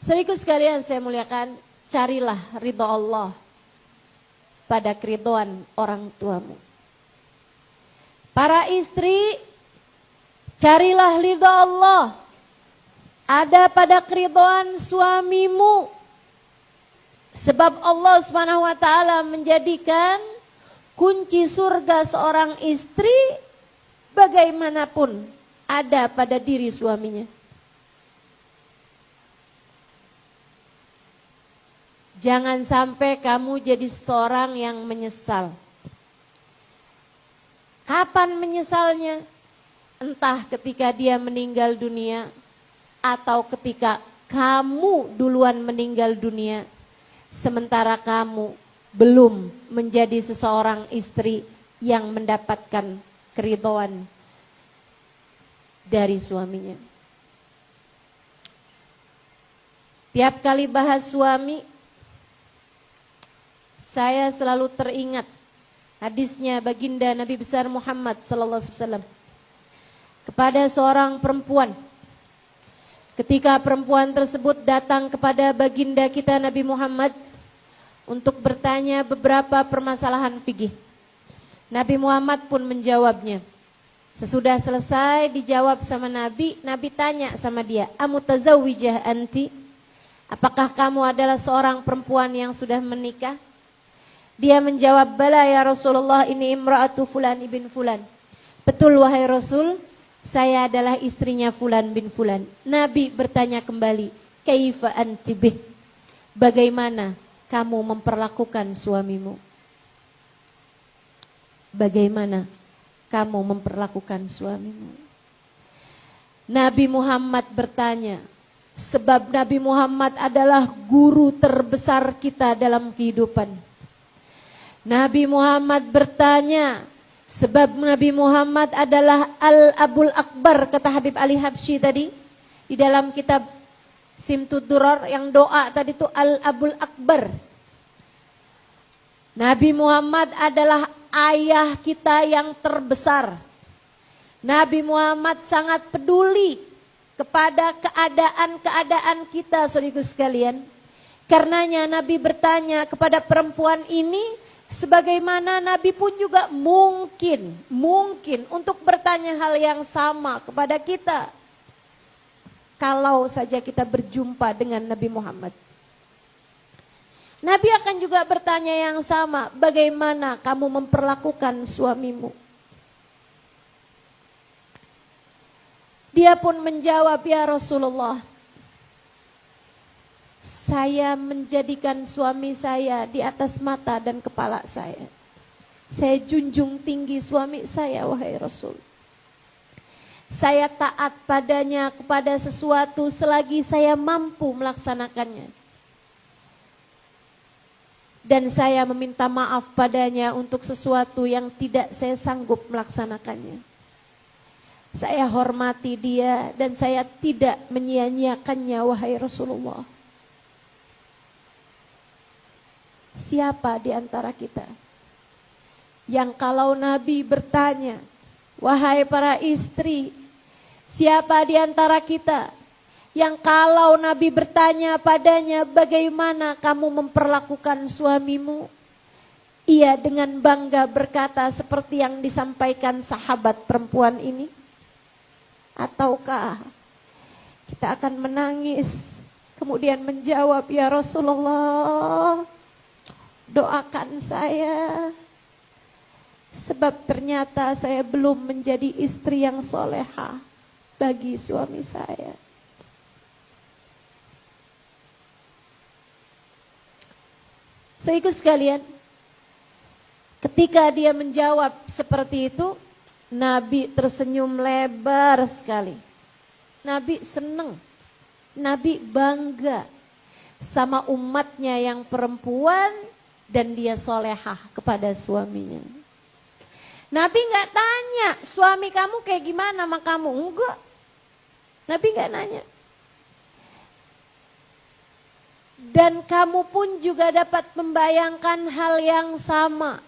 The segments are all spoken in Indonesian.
Saudaraku sekalian saya muliakan, carilah ridho Allah pada keridhaan orang tuamu. Para istri, carilah ridho Allah ada pada keridhaan suamimu. Sebab Allah Subhanahu wa taala menjadikan kunci surga seorang istri bagaimanapun ada pada diri suaminya. Jangan sampai kamu jadi seorang yang menyesal. Kapan menyesalnya? Entah ketika dia meninggal dunia atau ketika kamu duluan meninggal dunia, sementara kamu belum menjadi seseorang istri yang mendapatkan keridhaan dari suaminya. Tiap kali bahas suami, saya selalu teringat hadisnya baginda Nabi besar Muhammad sallallahu alaihi wasallam kepada seorang perempuan. Ketika perempuan tersebut datang kepada baginda kita Nabi Muhammad untuk bertanya beberapa permasalahan fikih, Nabi Muhammad pun menjawabnya. Sesudah selesai dijawab sama Nabi, Nabi tanya sama dia, "Amutazawwijah anti?" Apakah kamu adalah seorang perempuan yang sudah menikah? Dia menjawab, "Bala ya Rasulullah, ini imra'atu fulan ibn fulan." Betul wahai Rasul, saya adalah istrinya fulan bin fulan. Nabi bertanya kembali, "Kaifa anti bih?" Bagaimana kamu memperlakukan suamimu? Bagaimana kamu memperlakukan suamimu? Nabi Muhammad bertanya, sebab Nabi Muhammad adalah guru terbesar kita dalam kehidupan. Nabi Muhammad bertanya, sebab Nabi Muhammad adalah Al-Abul Akbar, kata Habib Ali Habsyi tadi. Di dalam kitab Simtud Duror yang doa tadi itu Al-Abul Akbar. Nabi Muhammad adalah ayah kita yang terbesar. Nabi Muhammad sangat peduli kepada keadaan-keadaan kita, saudaraku sekalian. Karenanya Nabi bertanya kepada perempuan ini, sebagaimana Nabi pun juga mungkin untuk bertanya hal yang sama kepada kita. Kalau saja kita berjumpa dengan Nabi Muhammad. Nabi akan juga bertanya yang sama, bagaimana kamu memperlakukan suamimu? Dia pun menjawab, "Ya Rasulullah, saya menjadikan suami saya di atas mata dan kepala saya. Saya junjung tinggi suami saya, wahai Rasul. Saya taat padanya kepada sesuatu selagi saya mampu melaksanakannya. Dan saya meminta maaf padanya untuk sesuatu yang tidak saya sanggup melaksanakannya. Saya hormati dia dan saya tidak menyia-nyiakannya, wahai Rasulullah." Siapa di antara kita yang kalau Nabi bertanya, wahai para istri, siapa di antara kita yang kalau Nabi bertanya padanya, bagaimana kamu memperlakukan suamimu? Ia dengan bangga berkata seperti yang disampaikan sahabat perempuan ini? Ataukah kita akan menangis kemudian menjawab, "Ya Rasulullah, doakan saya, sebab ternyata saya belum menjadi istri yang solehah bagi suami saya." Saudaraku sekalian, ketika dia menjawab seperti itu, Nabi tersenyum lebar sekali. Nabi senang, Nabi bangga sama umatnya yang perempuan dan dia solehah kepada suaminya. Nabi nggak tanya, suami kamu kayak gimana sama kamu? Enggak. Nabi nggak nanya. Dan kamu pun juga dapat membayangkan hal yang sama.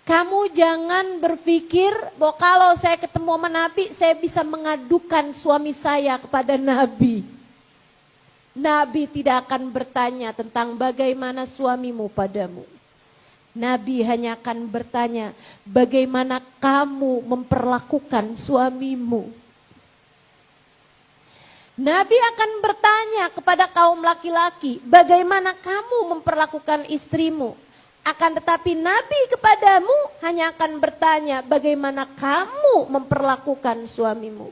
Kamu jangan berpikir bahwa kalau saya ketemu sama Nabi, saya bisa mengadukan suami saya kepada Nabi. Nabi tidak akan bertanya tentang bagaimana suamimu padamu. Nabi hanya akan bertanya, bagaimana kamu memperlakukan suamimu. Nabi akan bertanya kepada kaum laki-laki, bagaimana kamu memperlakukan istrimu. Akan tetapi Nabi kepadamu hanya akan bertanya, bagaimana kamu memperlakukan suamimu.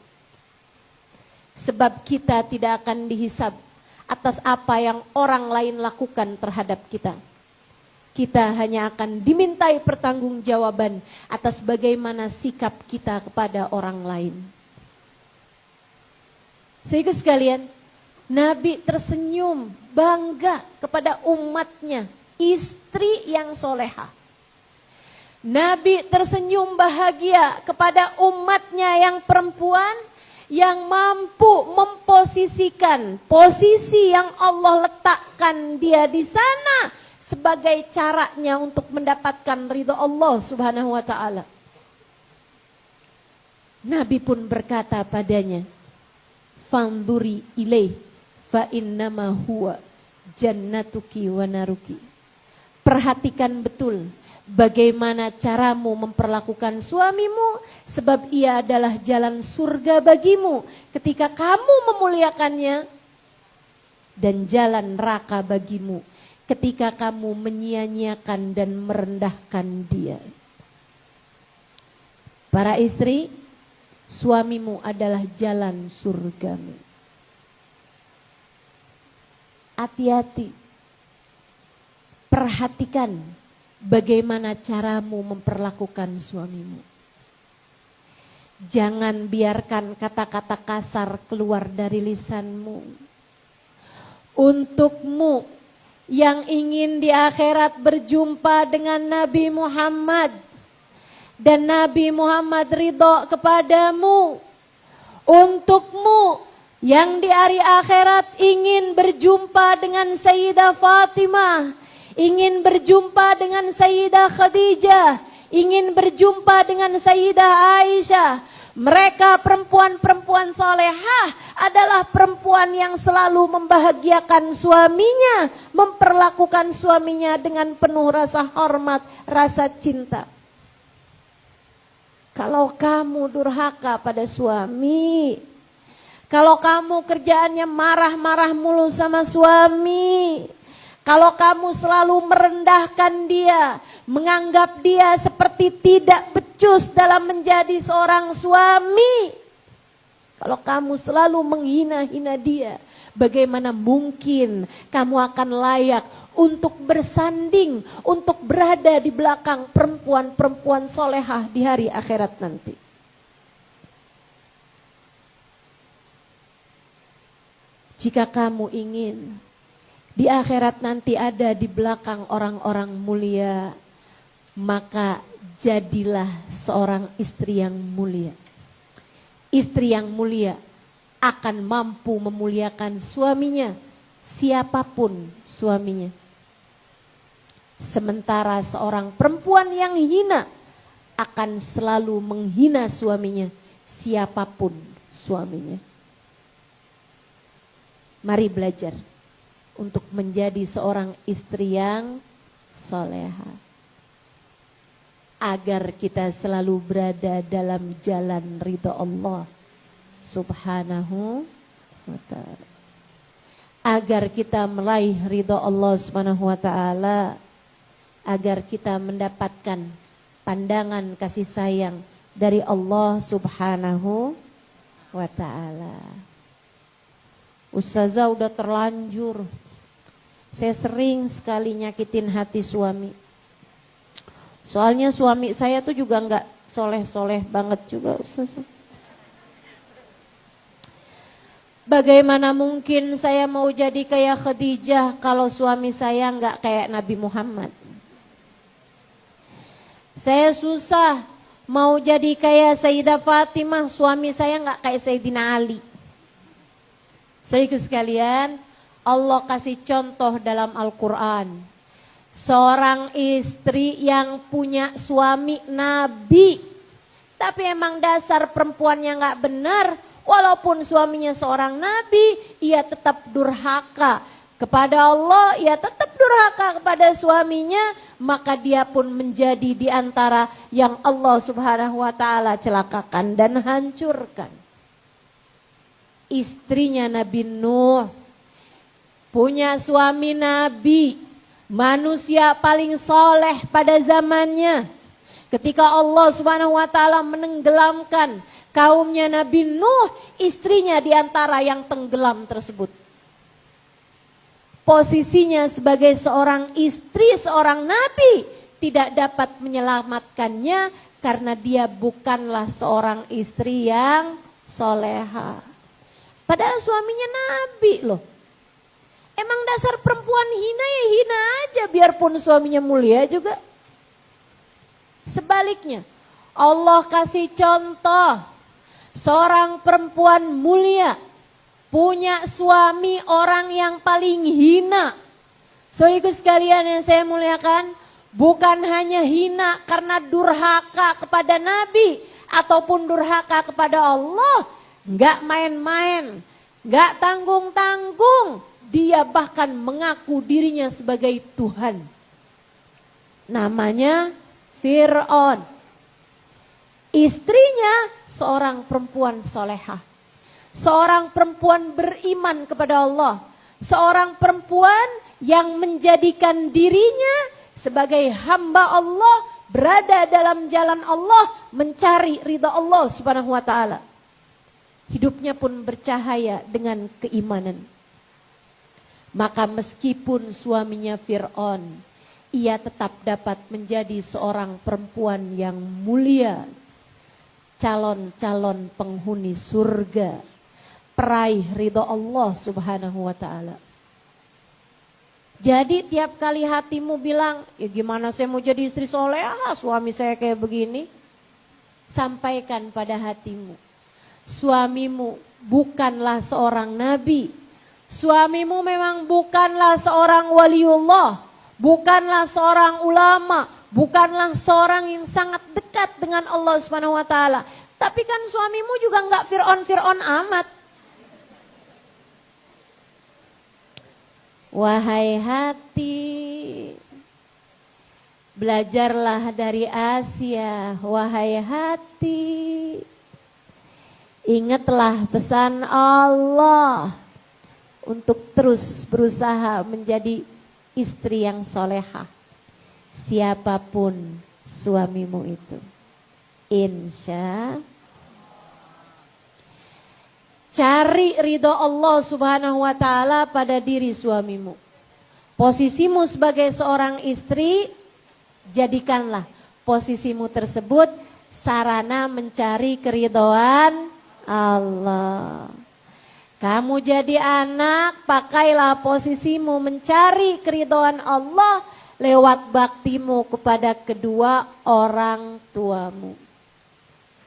Sebab kita tidak akan dihisab atas apa yang orang lain lakukan terhadap kita. Kita hanya akan dimintai pertanggungjawaban atas bagaimana sikap kita kepada orang lain. Sehingga sekalian, Nabi tersenyum bangga kepada umatnya, istri yang soleha. Nabi tersenyum bahagia kepada umatnya yang perempuan, yang mampu memposisikan posisi yang Allah letakkan dia di sana sebagai caranya untuk mendapatkan ridha Allah Subhanahu wa taala. Nabi pun berkata padanya, "Fanduri ilaih fa innama huwa jannatuki wa naruki." Perhatikan betul bagaimana caramu memperlakukan suamimu, sebab ia adalah jalan surga bagimu ketika kamu memuliakannya, dan jalan neraka bagimu ketika kamu menyia-nyiakan dan merendahkan dia. Para istri, suamimu adalah jalan surgamu. Hati-hati, perhatikan bagaimana caramu memperlakukan suamimu. Jangan biarkan kata-kata kasar keluar dari lisanmu. Untukmu yang ingin di akhirat berjumpa dengan Nabi Muhammad, dan Nabi Muhammad ridho kepadamu. Untukmu yang di hari akhirat ingin berjumpa dengan Sayyidah Fatimah, ingin berjumpa dengan Sayyidah Khadijah, ingin berjumpa dengan Sayyidah Aisyah. Mereka perempuan-perempuan salehah adalah perempuan yang selalu membahagiakan suaminya, memperlakukan suaminya dengan penuh rasa hormat, rasa cinta. Kalau kamu durhaka pada suami, kalau kamu kerjaannya marah-marah mulu sama suami, kalau kamu selalu merendahkan dia, menganggap dia seperti tidak becus dalam menjadi seorang suami, kalau kamu selalu menghina-hina dia, bagaimana mungkin kamu akan layak untuk bersanding, untuk berada di belakang perempuan-perempuan solehah di hari akhirat nanti. Jika kamu ingin di akhirat nanti ada di belakang orang-orang mulia, maka jadilah seorang istri yang mulia. Istri yang mulia akan mampu memuliakan suaminya, siapapun suaminya. Sementara seorang perempuan yang hina akan selalu menghina suaminya, siapapun suaminya. Mari belajar untuk menjadi seorang istri yang soleha, agar kita selalu berada dalam jalan ridha Allah Subhanahu wa ta'ala, agar kita meraih ridha Allah Subhanahu wa ta'ala, agar kita mendapatkan pandangan kasih sayang dari Allah Subhanahu wa ta'ala. Ustazah udah terlanjur, saya sering sekali nyakitin hati suami. Soalnya suami saya tuh juga nggak soleh-soleh banget juga Ustazah. Bagaimana mungkin saya mau jadi kayak Khadijah kalau suami saya nggak kayak Nabi Muhammad? Saya susah mau jadi kayak Sayyidah Fatimah, suami saya nggak kayak Sayyidina Ali. Saudara sekalian, Allah kasih contoh dalam Al-Quran. Seorang istri yang punya suami Nabi, tapi emang dasar perempuannya gak benar, Walaupun suaminya seorang nabi, ia tetap durhaka kepada Allah, ia tetap durhaka kepada suaminya, maka dia pun menjadi di antara yang Allah Subhanahu wa taala celakakan dan hancurkan. Istrinya Nabi Nuh punya suami nabi, manusia paling soleh pada zamannya. Ketika Allah Subhanahu wa taala menenggelamkan kaumnya Nabi Nuh, istrinya di antara yang tenggelam tersebut. Posisinya sebagai seorang istri, seorang nabi tidak dapat menyelamatkannya karena dia bukanlah seorang istri yang soleha. Padahal suaminya nabi loh. Emang dasar perempuan hina ya hina aja biarpun suaminya mulia juga. Sebaliknya Allah kasih contoh seorang perempuan mulia punya suami orang yang paling hina. Saudaraku sekalian yang saya muliakan, bukan hanya hina karena durhaka kepada Nabi ataupun durhaka kepada Allah, enggak main-main, enggak tanggung-tanggung, dia bahkan mengaku dirinya sebagai Tuhan. Namanya Fir'aun. Istrinya seorang perempuan solehah. Seorang perempuan beriman kepada Allah. Seorang perempuan yang menjadikan dirinya sebagai hamba Allah, berada dalam jalan Allah, mencari ridha Allah Subhanahu wa taala. Hidupnya pun bercahaya dengan keimanan. Maka meskipun suaminya Fir'aun, ia tetap dapat menjadi seorang perempuan yang mulia, calon-calon penghuni surga, peraih ridha Allah Subhanahu wa taala. Jadi tiap kali hatimu bilang, ya gimana saya mau jadi istri solehah, suami saya kayak begini. Sampaikan pada hatimu, suamimu bukanlah seorang nabi. Suamimu memang bukanlah seorang waliullah, bukanlah seorang ulama, bukanlah seorang yang sangat dekat dengan Allah Subhanahu wa taala. Tapi kan suamimu juga enggak Fir'aun amat. Wahai hati, belajarlah dari Asia. Wahai hati, ingatlah pesan Allah untuk terus berusaha menjadi istri yang solehah. Siapapun suamimu itu, insya cari ridho Allah Subhanahu wa taala pada diri suamimu. Posisimu sebagai seorang istri, jadikanlah posisimu tersebut sarana mencari keridhaan Allah. Kamu jadi anak, pakailah posisimu mencari keridhaan Allah lewat baktimu kepada kedua orang tuamu.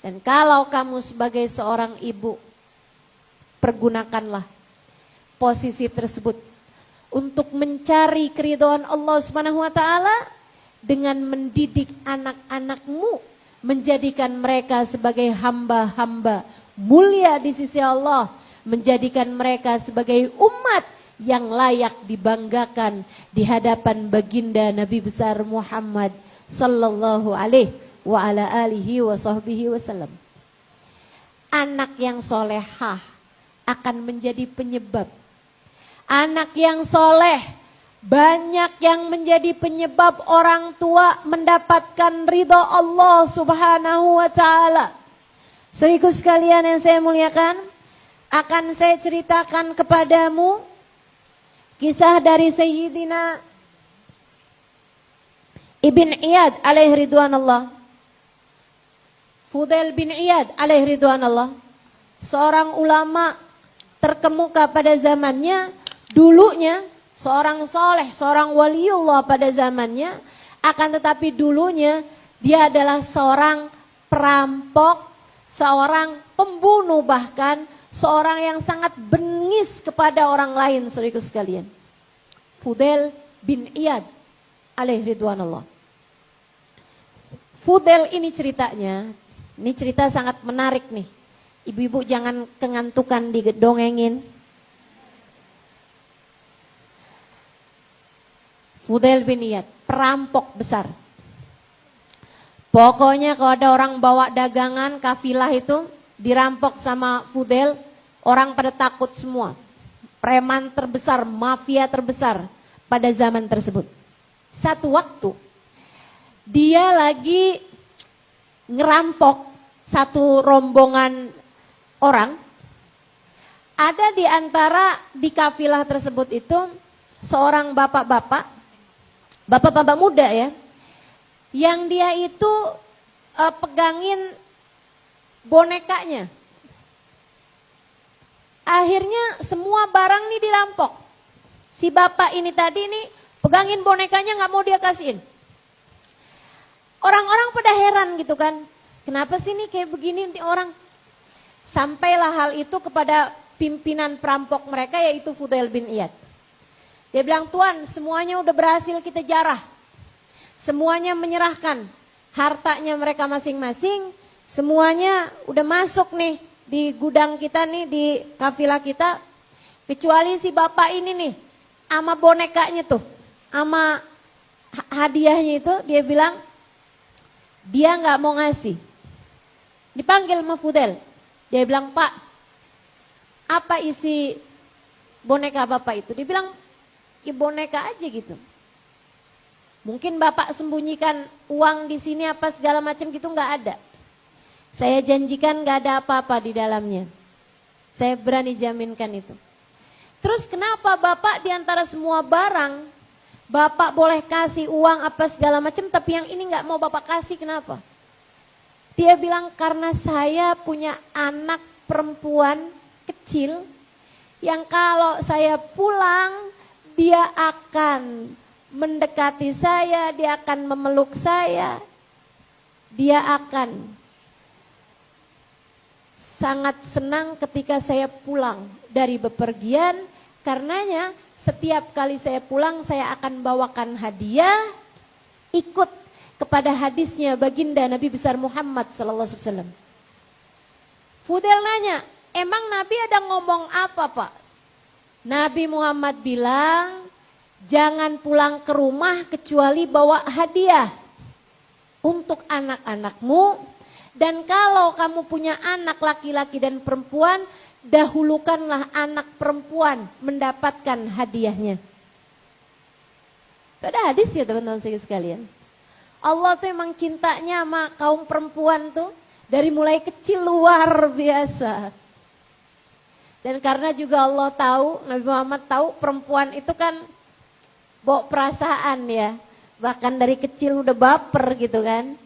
Dan kalau kamu sebagai seorang ibu, pergunakanlah posisi tersebut untuk mencari keridhaan Allah Subhanahu wa taala dengan mendidik anak-anakmu, menjadikan mereka sebagai hamba-hamba mulia di sisi Allah, menjadikan mereka sebagai umat yang layak dibanggakan di hadapan baginda Nabi besar Muhammad sallallahu alaihi wa ala alihi wa sahbihi wasallam. Anak yang solehah akan menjadi penyebab. Anak yang soleh banyak yang menjadi penyebab orang tua mendapatkan ridha Allah Subhanahu wa taala. Saudaraku sekalian yang saya muliakan, akan saya ceritakan kepadamu kisah dari Sayyidina Ibn Iyad alaihi ridwanallah. Fudail bin Iyad alaihi ridwanallah, seorang ulama terkemuka pada zamannya, dulunya seorang soleh, seorang waliullah pada zamannya, akan tetapi dulunya dia adalah seorang perampok, seorang pembunuh, bahkan seorang yang sangat bengis kepada orang lain, saudaraku sekalian. Fudail bin Iyad alaihi ridwanallah. Fudail ini ceritanya, ini cerita sangat menarik nih. Ibu-ibu jangan kengantukan didongengin. Fudail bin Iyad, perampok besar. Pokoknya kalau ada orang bawa dagangan, kafilah itu dirampok sama Fudail, orang pada takut semua. Preman terbesar, mafia terbesar pada zaman tersebut. Satu waktu, dia lagi ngerampok satu rombongan orang. Ada di antara di kafilah tersebut itu seorang bapak-bapak muda ya, yang dia itu pegangin bonekanya. Akhirnya semua barang nih dirampok. Si bapak ini tadi nih pegangin bonekanya, nggak mau dia kasihin. Orang-orang pada heran gitu kan, kenapa sih nih kayak begini nih orang? Sampailah hal itu kepada pimpinan perampok mereka, yaitu Fudail bin Iyad. Dia bilang, Tuan, semuanya udah berhasil kita jarah. Semuanya menyerahkan hartanya mereka masing-masing. Semuanya udah masuk nih di gudang kita nih, di kafilah kita. Kecuali si bapak ini nih, sama bonekanya tuh, sama hadiahnya itu, dia bilang, dia nggak mau ngasih. Dipanggil sama Fudail. Dia bilang, Pak, apa isi boneka bapak itu? Dia bilang, ya boneka aja gitu. Mungkin bapak sembunyikan uang di sini apa segala macam gitu, nggak ada. Saya janjikan nggak ada apa-apa di dalamnya. Saya berani jaminkan itu. Terus kenapa bapak di antara semua barang, bapak boleh kasih uang apa segala macam, tapi yang ini nggak mau bapak kasih, kenapa? Dia bilang, karena saya punya anak perempuan kecil yang kalau saya pulang, dia akan mendekati saya, dia akan memeluk saya, dia akan sangat senang ketika saya pulang dari bepergian. Karenanya setiap kali saya pulang, saya akan bawakan hadiah, ikut kepada hadisnya baginda Nabi besar Muhammad SAW. Fudail nanya, emang Nabi ada ngomong apa, Pak? Nabi Muhammad bilang, jangan pulang ke rumah kecuali bawa hadiah untuk anak-anakmu. Dan kalau kamu punya anak laki-laki dan perempuan, dahulukanlah anak perempuan mendapatkan hadiahnya. Itu ada hadis ya teman-teman sekalian. Allah tuh emang cintanya sama kaum perempuan tuh dari mulai kecil luar biasa. Dan karena juga Allah tahu, Nabi Muhammad tahu perempuan itu kan bawa perasaan ya. Bahkan dari kecil udah baper gitu kan.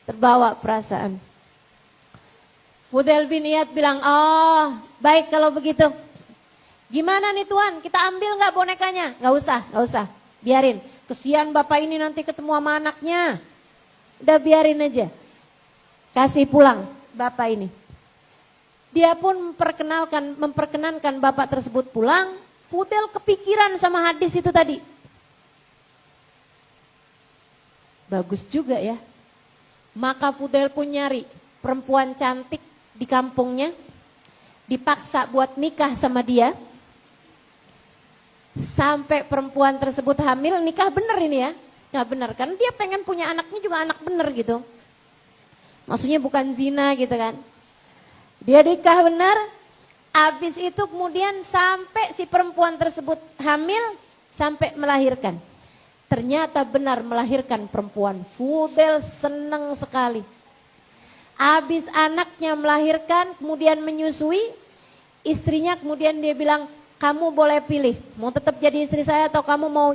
Terbawa perasaan. Fudail bin Iyad bilang, oh baik kalau begitu. Gimana nih Tuan, kita ambil gak bonekanya? Gak usah, biarin. Kesian bapak ini nanti ketemu sama anaknya. Udah biarin aja. Kasih pulang bapak ini. Dia pun memperkenankan bapak tersebut pulang. Fudail kepikiran sama hadis itu tadi. Bagus juga ya. Maka Fudail pun nyari perempuan cantik di kampungnya. Dipaksa buat nikah sama dia. Sampai perempuan tersebut hamil, nikah bener ini ya. Nikah bener, karena dia pengen punya anaknya juga anak bener gitu. Maksudnya bukan zina gitu kan. Dia nikah benar, habis itu kemudian sampai si perempuan tersebut hamil, sampai melahirkan. Ternyata benar melahirkan perempuan. Fudail senang sekali. Habis anaknya melahirkan, kemudian menyusui, istrinya kemudian dia bilang, kamu boleh pilih, mau tetap jadi istri saya atau kamu mau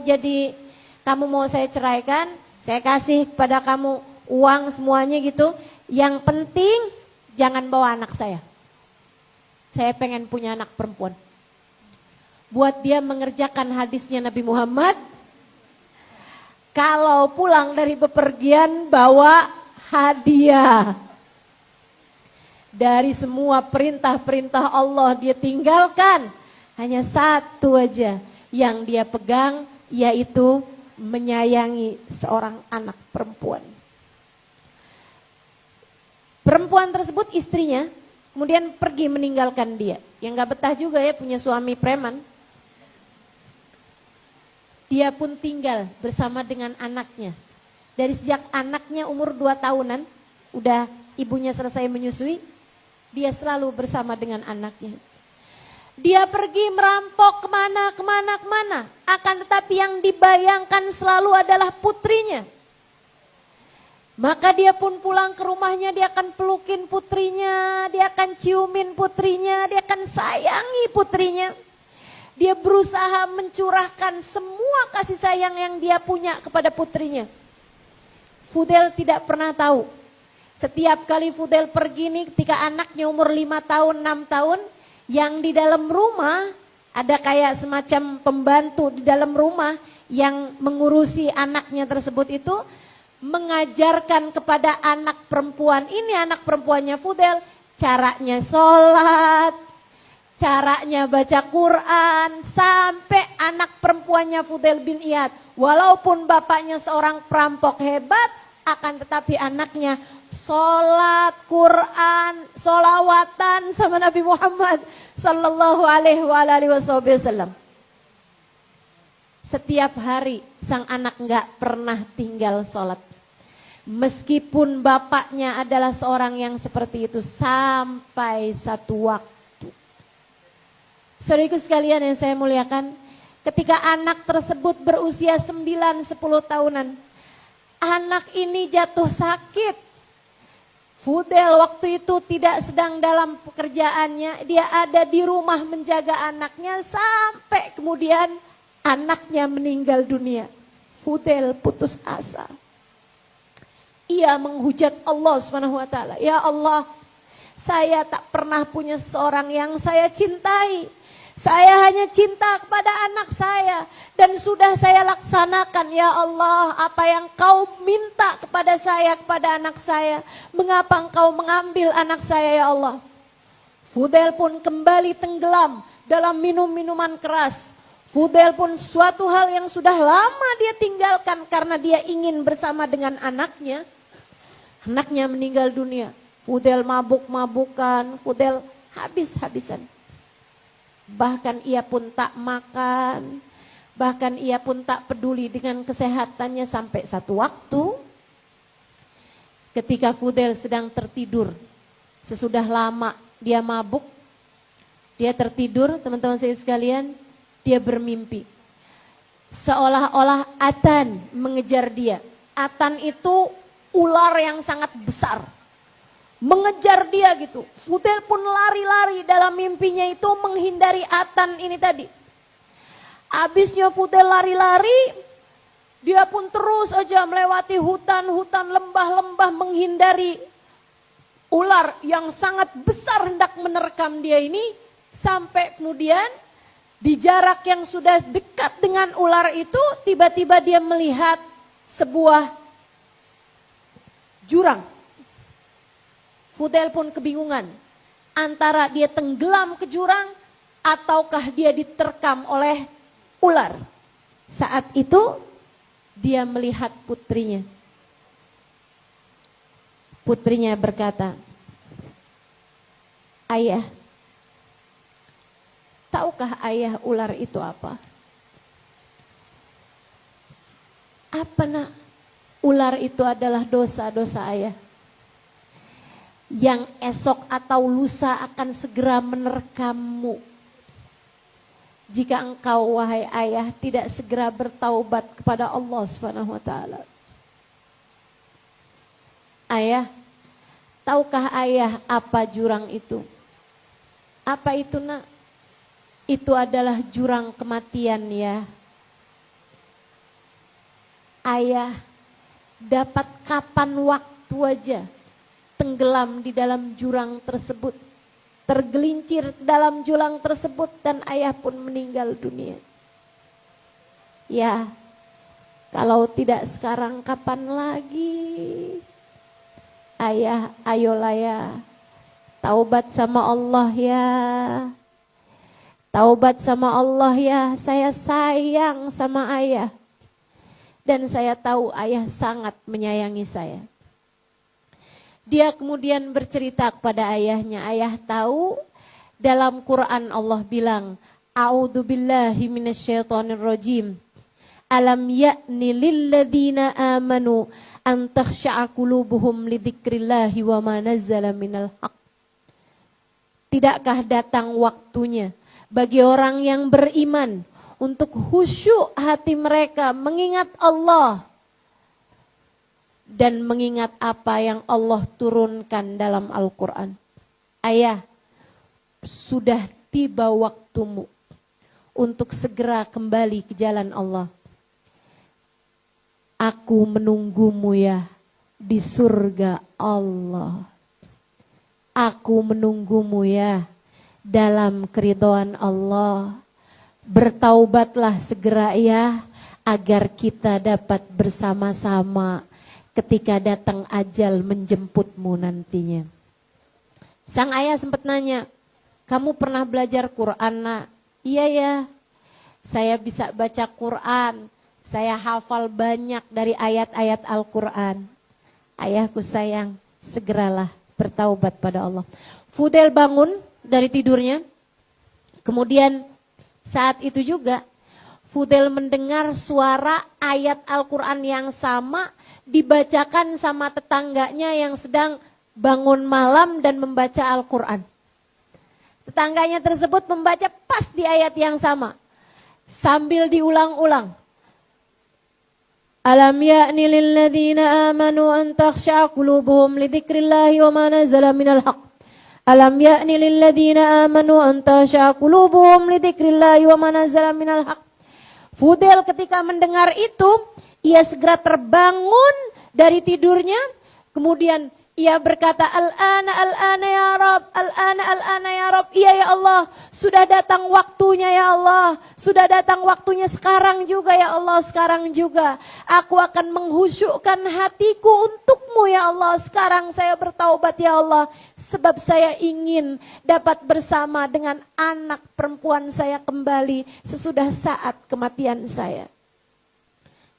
saya ceraikan, saya kasih kepada kamu uang semuanya gitu. Yang penting jangan bawa anak saya. Saya pengen punya anak perempuan. Buat dia mengerjakan hadisnya Nabi Muhammad. Kalau pulang dari bepergian bawa hadiah. Dari semua perintah-perintah Allah dia tinggalkan. Hanya satu aja yang dia pegang, yaitu menyayangi seorang anak perempuan. Perempuan tersebut istrinya kemudian pergi meninggalkan dia. Yang gak betah juga ya punya suami preman. Dia pun tinggal bersama dengan anaknya. Dari sejak anaknya umur 2 tahunan, udah ibunya selesai menyusui, dia selalu bersama dengan anaknya. Dia pergi merampok kemana. Akan tetapi yang dibayangkan selalu adalah putrinya. Maka dia pun pulang ke rumahnya, dia akan pelukin putrinya, dia akan ciumin putrinya, dia akan sayangi putrinya. Dia berusaha mencurahkan semua kasih sayang yang dia punya kepada putrinya. Fudel tidak pernah tahu. Setiap kali Fudel pergi nih ketika anaknya umur 5 tahun, 6 tahun, yang di dalam rumah ada kayak semacam pembantu di dalam rumah yang mengurusi anaknya tersebut itu mengajarkan kepada anak perempuan, ini anak perempuannya Fudel, caranya sholat, caranya baca Quran, sampai anak perempuannya Fudel bin Iyad. Walaupun bapaknya seorang perampok hebat, akan tetapi anaknya sholat, Quran, sholawatan sama Nabi Muhammad sallallahu alaihi wasallam. Setiap hari sang anak enggak pernah tinggal sholat. Meskipun bapaknya adalah seorang yang seperti itu sampai satu waktu. Saudaraku sekalian yang saya muliakan, ketika anak tersebut berusia 9-10 tahunan, anak ini jatuh sakit. Fudel waktu itu tidak sedang dalam pekerjaannya, dia ada di rumah menjaga anaknya sampai kemudian anaknya meninggal dunia. Fudel putus asa. Ia menghujat Allah SWT. Ya Allah, saya tak pernah punya seorang yang saya cintai. Saya hanya cinta kepada anak saya dan sudah saya laksanakan. Ya Allah, apa yang kau minta kepada saya, kepada anak saya. Mengapa engkau mengambil anak saya ya Allah? Fudel pun kembali tenggelam dalam minum-minuman keras. Fudel pun suatu hal yang sudah lama dia tinggalkan karena dia ingin bersama dengan anaknya. Anaknya meninggal dunia. Fudel mabuk-mabukan, Fudel habis-habisan. Bahkan ia pun tak makan, bahkan ia pun tak peduli dengan kesehatannya sampai satu waktu. Ketika Fudel sedang tertidur, sesudah lama dia mabuk, dia tertidur, teman-teman saya sekalian, dia bermimpi. Seolah-olah Atan mengejar dia. Atan itu ular yang sangat besar. Mengejar dia gitu. Fudel pun lari-lari dalam mimpinya itu menghindari Atan ini tadi. Habisnya Fudel lari-lari, dia pun terus aja melewati hutan-hutan, lembah-lembah menghindari ular yang sangat besar hendak menerkam dia ini. Sampai kemudian di jarak yang sudah dekat dengan ular itu, tiba-tiba dia melihat sebuah jurang. Fudel pun kebingungan antara dia tenggelam ke jurang ataukah dia diterkam oleh ular. Saat itu dia melihat putrinya. Putrinya berkata, "Ayah, tahukah ayah ular itu apa?" "Apa nak?" "Ular itu adalah dosa-dosa ayah, yang esok atau lusa akan segera menerkammu. Jika engkau wahai ayah tidak segera bertaubat kepada Allah SWT. Ayah, tahukah ayah apa jurang itu?" "Apa itu nak?" "Itu adalah jurang kematian ya. Ayah dapat kapan waktu aja tenggelam di dalam jurang tersebut, tergelincir dalam jurang tersebut dan ayah pun meninggal dunia. Ya, kalau tidak sekarang kapan lagi? Ayah, ayolah ya, taubat sama Allah ya. Taubat sama Allah ya, saya sayang sama ayah. Dan saya tahu ayah sangat menyayangi saya." Dia kemudian bercerita kepada ayahnya, ayah tahu dalam Quran Allah bilang, A'udzubillahi minasyaitonirrajim. Alam ya'ni lilladzina amanu an takhsha'a qulubuhum lidzikrillahi wa ma nazzala minal haq. Tidakkah datang waktunya bagi orang yang beriman untuk khusyuk hati mereka mengingat Allah dan mengingat apa yang Allah turunkan dalam Al-Quran. Ayah, sudah tiba waktumu untuk segera kembali ke jalan Allah. Aku menunggumu ya di surga Allah. Aku menunggumu ya dalam keridhaan Allah. Bertaubatlah segera ya agar kita dapat bersama-sama ketika datang ajal menjemputmu nantinya. Sang ayah sempat nanya, kamu pernah belajar Quran nak? Iya ya, saya bisa baca Quran, saya hafal banyak dari ayat-ayat Al-Quran. Ayahku sayang, segeralah bertaubat pada Allah. Fudail bangun dari tidurnya, kemudian saat itu juga Fudail mendengar suara ayat Al-Quran yang sama dibacakan sama tetangganya yang sedang bangun malam dan membaca Al-Quran. Tetangganya tersebut membaca pas di ayat yang sama. Sambil diulang-ulang. Alam ya'ni lilladzina amanu an takhsha'a qulubuhum lidzikrillahi wa ma nazala minal haq. Alam ya'ni lilladzina amanu an takhsha'a qulubuhum lidzikrillahi wa ma nazala minal haq. Fudail ketika mendengar itu, ia segera terbangun dari tidurnya, kemudian ia berkata, Al-ana ya Rabb, al-ana ya Rabb. Iya ya Allah, sudah datang waktunya ya Allah. Sudah datang waktunya sekarang juga ya Allah, sekarang juga. Aku akan menghusyukkan hatiku untukmu ya Allah. Sekarang saya bertaubat ya Allah. Sebab saya ingin dapat bersama dengan anak perempuan saya kembali sesudah saat kematian saya.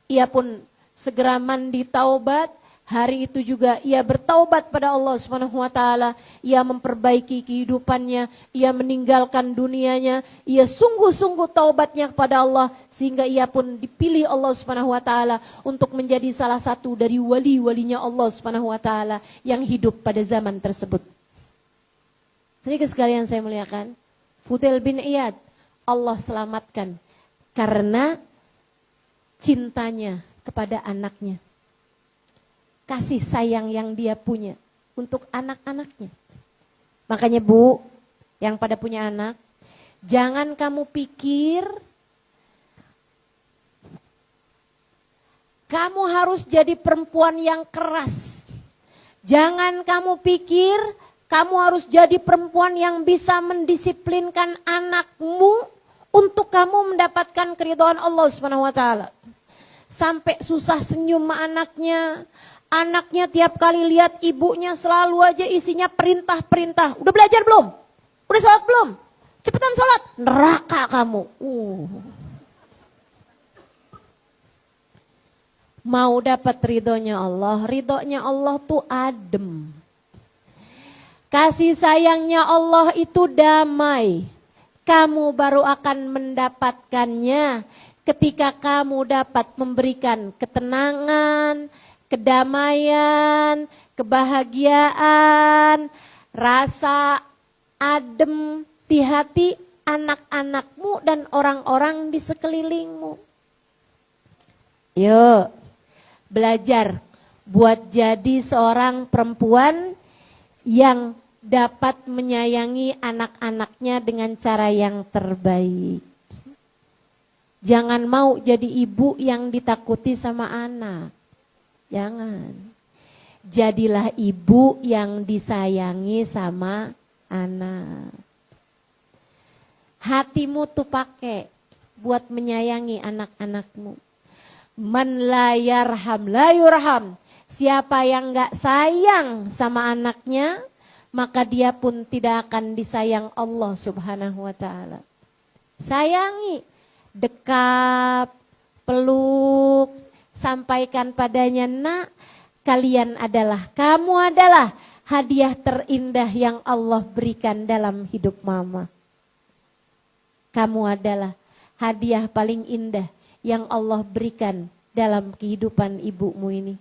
Ia pun segera mandi taubat. Hari itu juga ia bertaubat pada Allah Subhanahu wa taala, ia memperbaiki kehidupannya, ia meninggalkan dunianya, ia sungguh-sungguh taubatnya kepada Allah sehingga ia pun dipilih Allah Subhanahu wa taala untuk menjadi salah satu dari wali-walinya Allah Subhanahu wa taala yang hidup pada zaman tersebut. Sedikit sekalian saya muliakan, Fudail bin Iyad Allah selamatkan karena cintanya kepada anaknya. Kasih sayang yang dia punya untuk anak-anaknya. Makanya Bu, yang pada punya anak, jangan kamu pikir kamu harus jadi perempuan yang keras. Jangan kamu pikir kamu harus jadi perempuan yang bisa mendisiplinkan anakmu untuk kamu mendapatkan keridhaan Allah Subhanahu wa taala. Sampai susah senyum sama anaknya. Anaknya tiap kali lihat ibunya selalu aja isinya perintah-perintah. Udah belajar belum? Udah sholat belum? Cepetan sholat. Neraka kamu. Mau dapat ridhonya Allah tuh adem. Kasih sayangnya Allah itu damai. Kamu baru akan mendapatkannya ketika kamu dapat memberikan ketenangan, kedamaian, kebahagiaan, rasa adem di hati anak-anakmu dan orang-orang di sekelilingmu. Yuk, belajar buat jadi seorang perempuan yang dapat menyayangi anak-anaknya dengan cara yang terbaik. Jangan mau jadi ibu yang ditakuti sama anak. Jangan. Jadilah ibu yang disayangi sama anak. Hatimu tuh pakai buat menyayangi anak-anakmu. Man la yarham la yurham. Siapa yang gak sayang sama anaknya, maka dia pun tidak akan disayang Allah Subhanahu wa taala. Sayangi, dekap, peluk, sampaikan padanya, nak, kamu adalah hadiah terindah yang Allah berikan dalam hidup mama. Kamu adalah hadiah paling indah yang Allah berikan dalam kehidupan ibumu ini.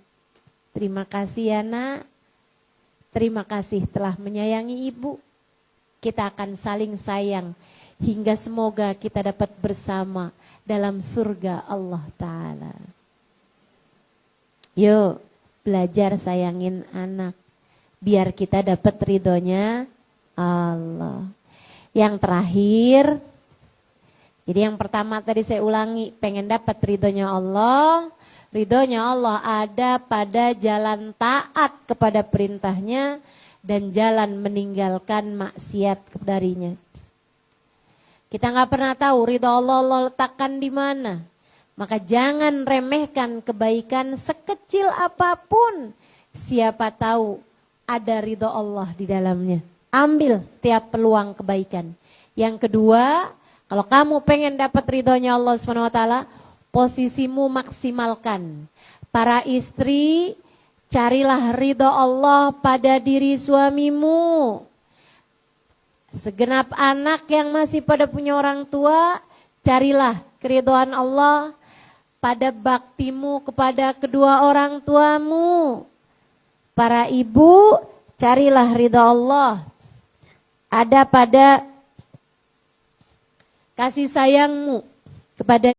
Terima kasih ya nak. Terima kasih telah menyayangi ibu. Kita akan saling sayang hingga semoga kita dapat bersama dalam surga Allah Ta'ala. Yuk belajar sayangin anak biar kita dapat ridhonya Allah. Yang terakhir, jadi yang pertama tadi saya ulangi, pengen dapat ridhonya Allah. Ridhonya Allah ada pada jalan taat kepada perintahnya dan jalan meninggalkan maksiat darinya. Kita nggak pernah tahu ridho Allah letakkan di mana. Maka jangan remehkan kebaikan sekecil apapun. Siapa tahu ada ridho Allah di dalamnya. Ambil setiap peluang kebaikan. Yang kedua, kalau kamu pengen dapat ridhonya Allah SWT, posisimu maksimalkan. Para istri, carilah ridho Allah pada diri suamimu. Segenap anak yang masih pada punya orang tua, carilah keridhaan Allah pada baktimu kepada kedua orang tuamu. Para ibu, carilah ridha Allah ada pada kasih sayangmu kepada